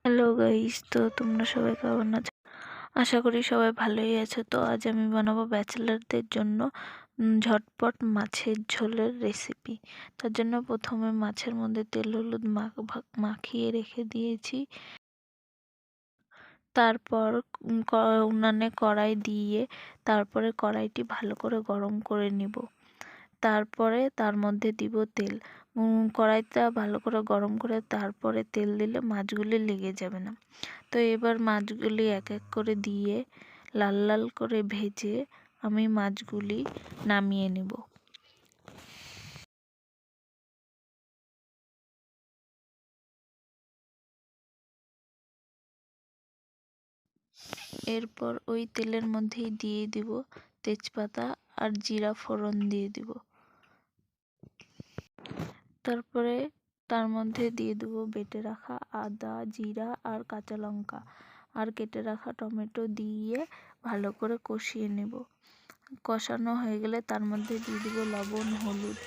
Hello guys, তো তোমরা সবাই কেমন আছো? আশা করি সবাই ভালোই আছো। তো আজ আমি বানাবো ব্যাচেলারদের জন্য ঝটপট মাছের ঝোলের রেসিপি। তার জন্য প্রথমে মাছের মধ্যে তেল হলুদ মাখিয়ে রেখে দিয়েছি। তারপর উনানে কড়াই দিয়ে তারপরে কড়াইটি ভালো করে গরম করে নিব। তারপরে তার মধ্যে দিব তেল। কড়াইটা ভালো করে গরম করে তারপরে তেল দিলে মাছগুলি লেগে যাবে না। তো এবার মাছগুলি এক এক করে দিয়ে লাল লাল করে ভেজে আমি মাছগুলি নামিয়ে নেব। এরপর ওই তেলের মধ্যেই দিয়ে দিব তেজপাতা আর জিরা ফোড়ন দিয়ে দিব। তারপরে তার মধ্যে দিয়ে দেবো বেটে রাখা আদা, জিরা আর কাঁচা লঙ্কা আর কেটে রাখা টমেটো দিয়ে ভালো করে কষিয়ে নেব। কষানো হয়ে গেলে তার মধ্যে দিয়ে দেবো লবণ, হলুদ,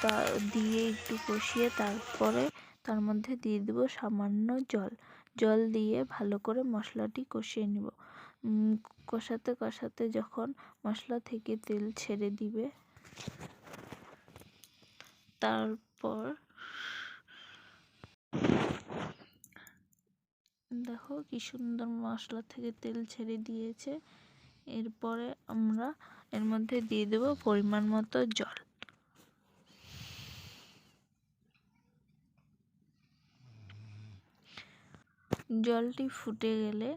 তা দিয়ে একটু কষিয়ে তারপরে তার মধ্যে দিয়ে দেবো সামান্য জল। জল দিয়ে ভালো করে মশলাটি কষিয়ে নেব। কষাতে কষাতে যখন মশলা থেকে তেল ছেড়ে দিবে, তারপর দেখো কি সুন্দর মশলা থেকে তেল ছেড়ে দিয়েছে। এরপরে আমরা এর মধ্যে দিয়ে দেব পরিমাণ মতো জল। জলটি ফুটে গেলে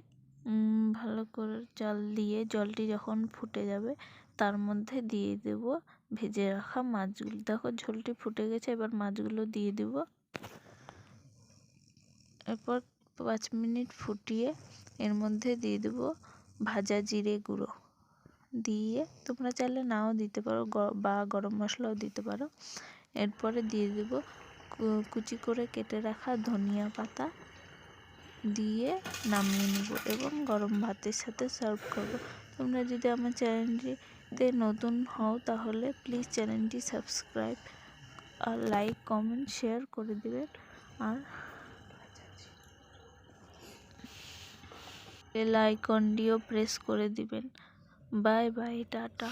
ভালো করে চাল দিয়ে জলটি যখন ফুটে যাবে তার মধ্যে দিয়ে দেব ভেজে রাখা মাছগুলো। দেখো ঝোলটি ফুটে গেছে, এবার মাছগুলো দিয়ে দেব। এরপর 5 মিনিট ফুটিয়ে এর মধ্যে দিয়ে দেব ভাজা জিরে গুঁড়ো। দিয়ে তোমরা চাইলে নাও দিতে পারো বা গরম মশলাও দিতে পারো। এরপরে দিয়ে দেব কুচি করে কেটে রাখা ধনিয়া পাতা দিয়ে নামিয়ে নেব এবং গরম ভাতের সাথে সার্ভ করব। তোমরা যদি আমার চ্যানেলটিতে নতুন হও তাহলে প্লিজ চ্যানেলটি সাবস্ক্রাইব আর লাইক, কমেন্ট, শেয়ার করে দেবেন আর বেল আইকনটিও প্রেস করে দিবেন। Bye bye, tata.